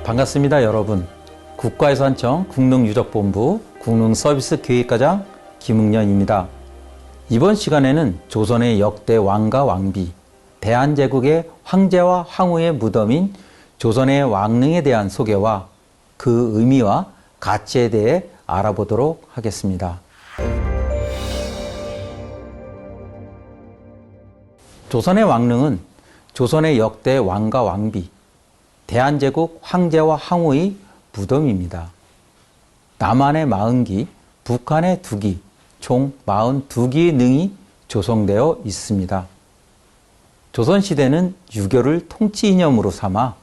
반갑습니다, 여러분. 국가유산청 국능유적본부 국능서비스기획과장 김웅년입니다. 이번 시간에는 조선의 역대 왕과 왕비, 대한제국의 황제와 황후의 무덤인 조선의 왕릉에 대한 소개와 그 의미와 가치에 대해 알아보도록 하겠습니다. 조선의 왕릉은 조선의 역대 왕과 왕비, 대한제국 황제와 황후의 무덤입니다. 남한의 40기, 북한의 2기, 총 42기의 능이 조성되어 있습니다. 조선시대는 유교를 통치 이념으로 삼아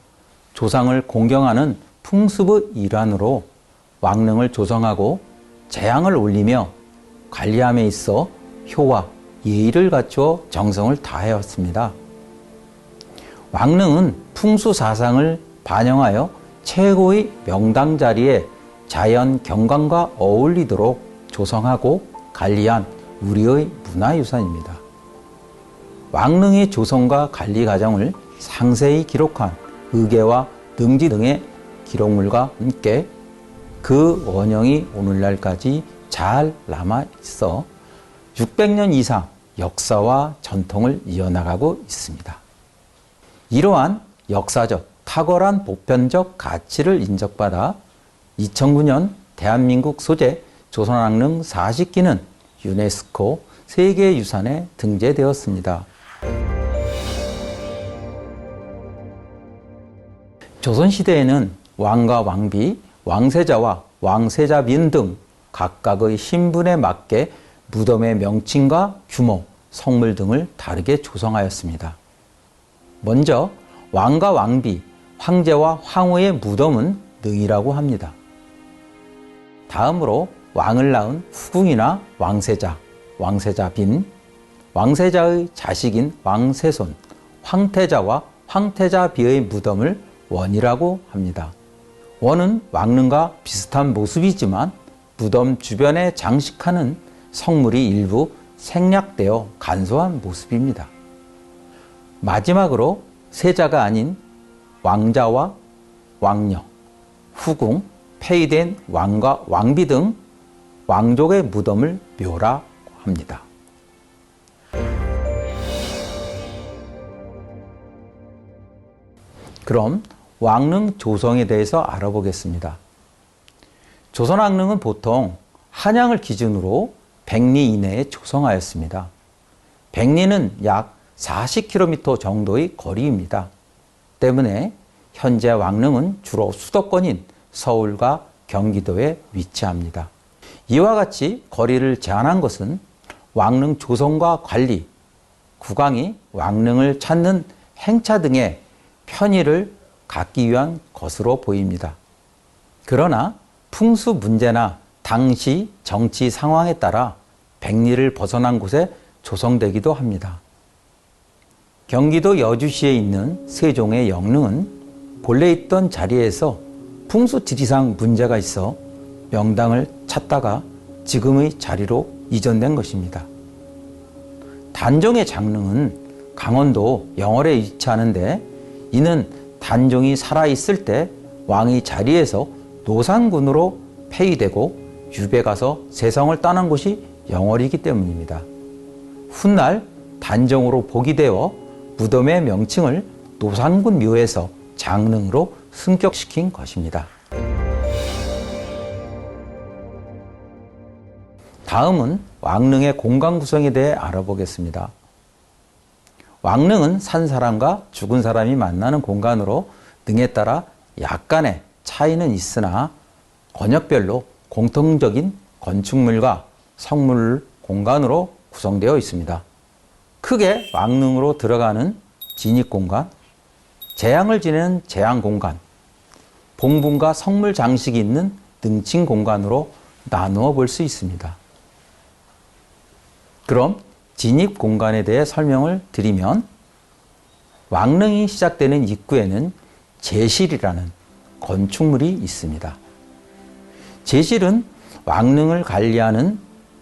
조상을 공경하는 풍습의 일환으로 왕릉을 조성하고 재앙을 올리며 관리함에 있어 효와 예의를 갖추어 정성을 다해왔습니다. 왕릉은 풍수사상을 반영하여 최고의 명당 자리에 자연 경관과 어울리도록 조성하고 관리한 우리의 문화유산입니다. 왕릉의 조성과 관리 과정을 상세히 기록한 의계와 능지 등의 기록물과 함께 그 원형이 오늘날까지 잘 남아 있어 600년 이상 역사와 전통을 이어나가고 있습니다. 이러한 역사적, 탁월한 보편적 가치를 인정받아 2009년 대한민국 소재 조선왕릉 40기는 유네스코 세계유산에 등재되었습니다. 조선시대에는 왕과 왕비, 왕세자와 왕세자빈 등 각각의 신분에 맞게 무덤의 명칭과 규모, 성물 등을 다르게 조성하였습니다. 먼저 왕과 왕비, 황제와 황후의 무덤은 능이라고 합니다. 다음으로 왕을 낳은 후궁이나 왕세자, 왕세자빈, 왕세자의 자식인 왕세손, 황태자와 황태자비의 무덤을 원이라고 합니다. 원은 왕릉과 비슷한 모습이지만 무덤 주변에 장식하는 성물이 일부 생략되어 간소한 모습입니다. 마지막으로 세자가 아닌 왕자와 왕녀, 후궁, 폐위된 왕과 왕비 등 왕족의 무덤을 묘라고 합니다. 그럼 왕릉 조성에 대해서 알아보겠습니다. 조선왕릉은 보통 한양을 기준으로 100리 이내에 조성하였습니다. 100리는 약 40km 정도의 거리입니다. 때문에 현재 왕릉은 주로 수도권인 서울과 경기도에 위치합니다. 이와 같이 거리를 제한한 것은 왕릉 조성과 관리, 국왕이 왕릉을 찾는 행차 등의 편의를 갖기 위한 것으로 보입니다. 그러나 풍수 문제나 당시 정치 상황에 따라 100리를 벗어난 곳에 조성되기도 합니다. 경기도 여주시에 있는 세종의 영릉은 본래 있던 자리에서 풍수 지리상 문제가 있어 명당을 찾다가 지금의 자리로 이전된 것입니다. 단종의 장릉은 강원도 영월에 위치하는데 이는 단종이 살아있을 때 왕이 자리에서 노산군으로 폐위되고 유배 가서 세상을 떠난 곳이 영월이기 때문입니다. 훗날 단종으로 복위되어 무덤의 명칭을 노산군 묘에서 장릉으로 승격시킨 것입니다. 다음은 왕릉의 공간 구성에 대해 알아보겠습니다. 왕릉은 산 사람과 죽은 사람이 만나는 공간으로 능에 따라 약간의 차이는 있으나 권역별로 공통적인 건축물과 성물 공간으로 구성되어 있습니다. 크게 왕릉으로 들어가는 진입공간, 재앙을 지내는 재앙공간, 봉분과 성물 장식이 있는 능칭공간으로 나누어 볼 수 있습니다. 그럼 진입공간에 대해 설명을 드리면 왕릉이 시작되는 입구에는 제실이라는 건축물이 있습니다. 제실은 왕릉을 관리하는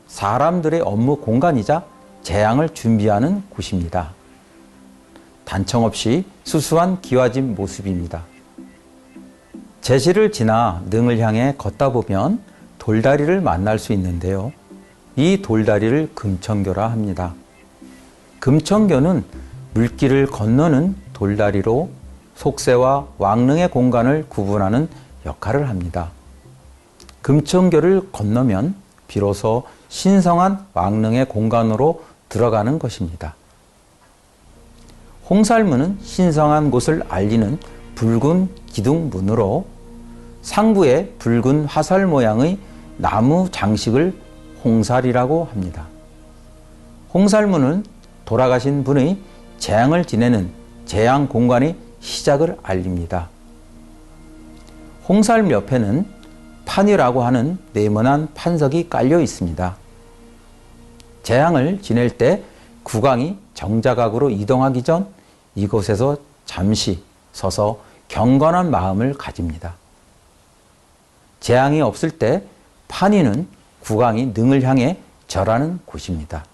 사람들의 업무 공간이자 재앙을 준비하는 곳입니다. 단청 없이 수수한 기와집 모습입니다. 제시를 지나 능을 향해 걷다 보면 돌다리를 만날 수 있는데요. 이 돌다리를 금천교라 합니다. 금천교는 물길을 건너는 돌다리로 속세와 왕릉의 공간을 구분하는 역할을 합니다. 금천교를 건너면 비로소 신성한 왕릉의 공간으로 들어가는 것입니다. 홍살문은 신성한 곳을 알리는 붉은 기둥문으로 상부에 붉은 화살 모양의 나무 장식을 홍살이라고 합니다. 홍살문은 돌아가신 분의 재앙을 지내는 재앙 공간의 시작을 알립니다. 홍살 옆에는 판이라고 하는 네모난 판석이 깔려 있습니다. 재앙을 지낼 때 국왕이 정자각으로 이동하기 전 이곳에서 잠시 서서 경건한 마음을 가집니다. 재앙이 없을 때 판이는 국왕이 능을 향해 절하는 곳입니다.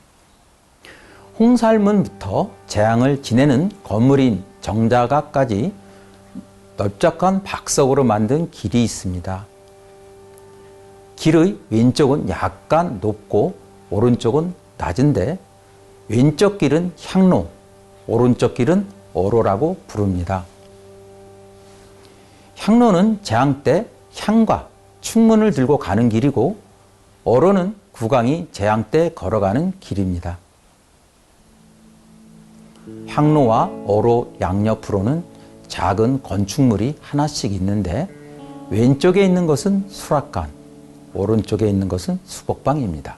홍살문부터 재앙을 지내는 건물인 정자각까지 넓적한 박석으로 만든 길이 있습니다. 길의 왼쪽은 약간 높고 오른쪽은 낮은데 왼쪽 길은 향로, 오른쪽 길은 어로라고 부릅니다. 향로는 재앙 때 향과 충문을 들고 가는 길이고 어로는 국왕이 재앙 때 걸어가는 길입니다. 향로와 어로 양옆으로는 작은 건축물이 하나씩 있는데 왼쪽에 있는 것은 수락관, 오른쪽에 있는 것은 수복방입니다.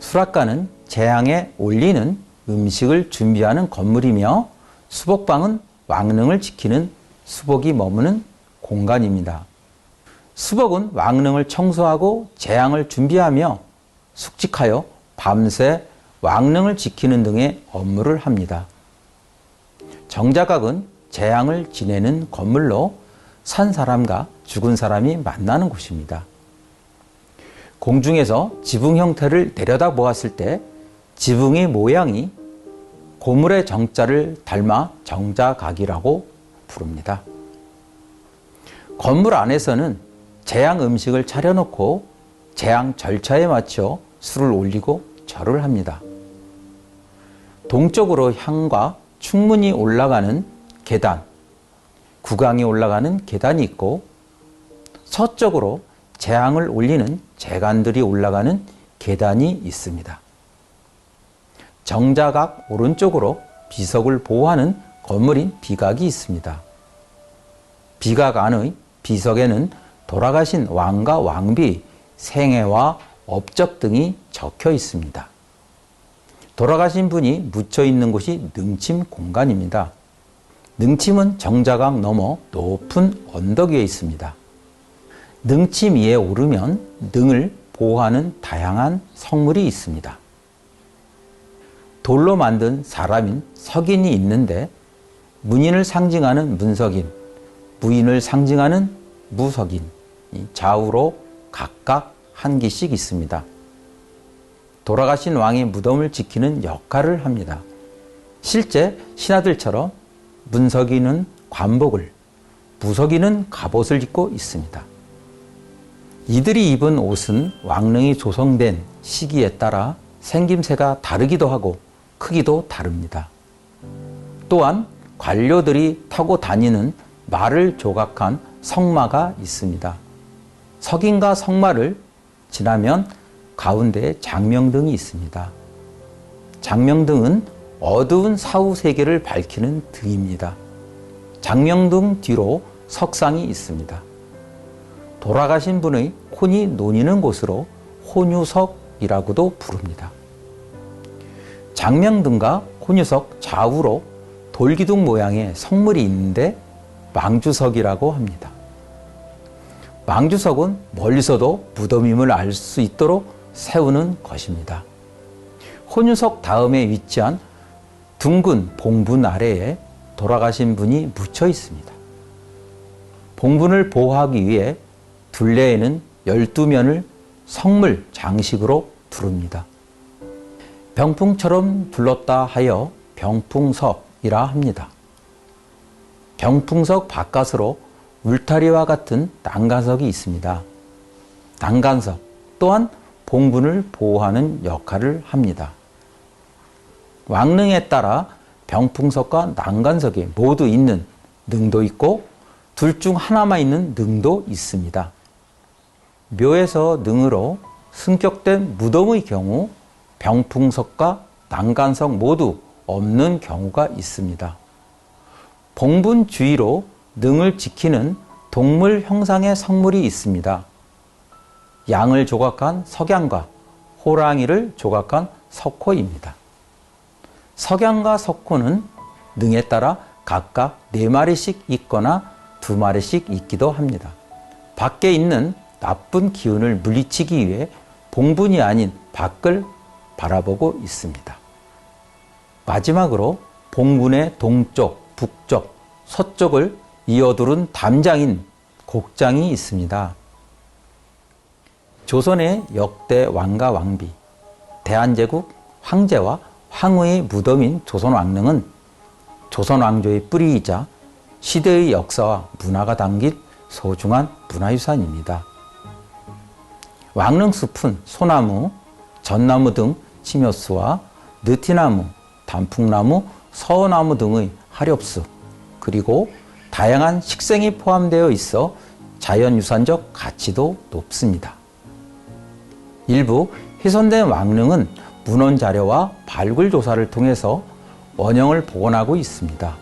수락관은 재앙에 올리는 음식을 준비하는 건물이며 수복방은 왕릉을 지키는 수복이 머무는 공간입니다. 수복은 왕릉을 청소하고 재앙을 준비하며 숙직하여 밤새 왕릉을 지키는 등의 업무를 합니다. 정자각은 재앙을 지내는 건물로 산 사람과 죽은 사람이 만나는 곳입니다. 공중에서 지붕 형태를 내려다 보았을 때 지붕의 모양이 고물의 정자를 닮아 정자각이라고 부릅니다. 건물 안에서는 재앙 음식을 차려놓고 재앙 절차에 맞춰 술을 올리고 절을 합니다. 동쪽으로 향과 충문이 올라가는 계단, 국왕이 올라가는 계단이 있고 서쪽으로 재앙을 올리는 재간들이 올라가는 계단이 있습니다. 정자각 오른쪽으로 비석을 보호하는 건물인 비각이 있습니다. 비각 안의 비석에는 돌아가신 왕과 왕비, 생애와 업적 등이 적혀 있습니다. 돌아가신 분이 묻혀 있는 곳이 능침 공간입니다. 능침은 정자각 너머 높은 언덕 위에 있습니다. 능침 위에 오르면 능을 보호하는 다양한 성물이 있습니다. 돌로 만든 사람인 석인이 있는데 문인을 상징하는 문석인, 무인을 상징하는 무석인, 좌우로 각각 한 기씩 있습니다. 돌아가신 왕의 무덤을 지키는 역할을 합니다. 실제 신하들처럼 문석인은 관복을, 무석인은 갑옷을 입고 있습니다. 이들이 입은 옷은 왕릉이 조성된 시기에 따라 생김새가 다르기도 하고 크기도 다릅니다. 또한 관료들이 타고 다니는 말을 조각한 성마가 있습니다. 석인과 성마를 지나면 가운데에 장명등이 있습니다. 장명등은 어두운 사후 세계를 밝히는 등입니다. 장명등 뒤로 석상이 있습니다. 돌아가신 분의 혼이 논이는 곳으로 혼유석이라고도 부릅니다. 장명등과 혼유석 좌우로 돌기둥 모양의 성물이 있는데 망주석이라고 합니다. 망주석은 멀리서도 무덤임을 알 수 있도록 세우는 것입니다. 혼유석 다음에 위치한 둥근 봉분 아래에 돌아가신 분이 묻혀 있습니다. 봉분을 보호하기 위해 둘레에는 12면을 성물 장식으로 두릅니다. 병풍처럼 둘렀다 하여 병풍석이라 합니다. 병풍석 바깥으로 울타리와 같은 난간석이 있습니다. 난간석 또한 봉분을 보호하는 역할을 합니다. 왕릉에 따라 병풍석과 난간석이 모두 있는 능도 있고 둘 중 하나만 있는 능도 있습니다. 묘에서 능으로 승격된 무덤의 경우 병풍석과 난간석 모두 없는 경우가 있습니다. 봉분 주위로 능을 지키는 동물 형상의 성물이 있습니다. 양을 조각한 석양과 호랑이를 조각한 석호입니다. 석양과 석호는 능에 따라 각각 4마리씩 있거나 2마리씩 있기도 합니다. 밖에 있는 나쁜 기운을 물리치기 위해 봉분이 아닌 밖을 바라보고 있습니다. 마지막으로 봉분의 동쪽, 북쪽, 서쪽을 이어두른 담장인 곡장이 있습니다. 조선의 역대 왕과 왕비, 대한제국 황제와 황후의 무덤인 조선왕릉은 조선왕조의 뿌리이자 시대의 역사와 문화가 담긴 소중한 문화유산입니다. 왕릉숲은 소나무, 전나무 등 침효수와 느티나무, 단풍나무, 서나무 등의 하렵수, 그리고 다양한 식생이 포함되어 있어 자연유산적 가치도 높습니다. 일부 훼손된 왕릉은 문헌 자료와 발굴 조사를 통해서 원형을 복원하고 있습니다.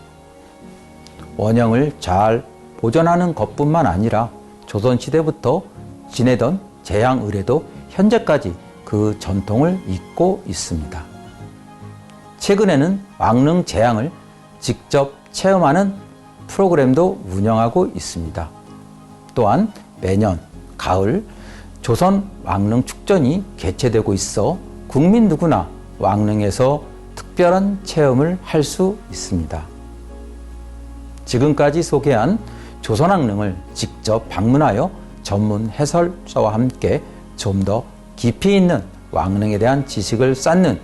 원형을 잘 보존하는 것뿐만 아니라 조선시대부터 지내던 제양 의례도 현재까지 그 전통을 잇고 있습니다. 최근에는 왕릉 제양을 직접 체험하는 프로그램도 운영하고 있습니다. 또한 매년 가을 조선 왕릉 축전이 개최되고 있어 국민 누구나 왕릉에서 특별한 체험을 할 수 있습니다. 지금까지 소개한 조선왕릉을 직접 방문하여 전문 해설자와 함께 좀 더 깊이 있는 왕릉에 대한 지식을 쌓는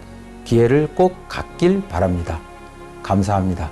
기회를 꼭 갖길 바랍니다. 감사합니다.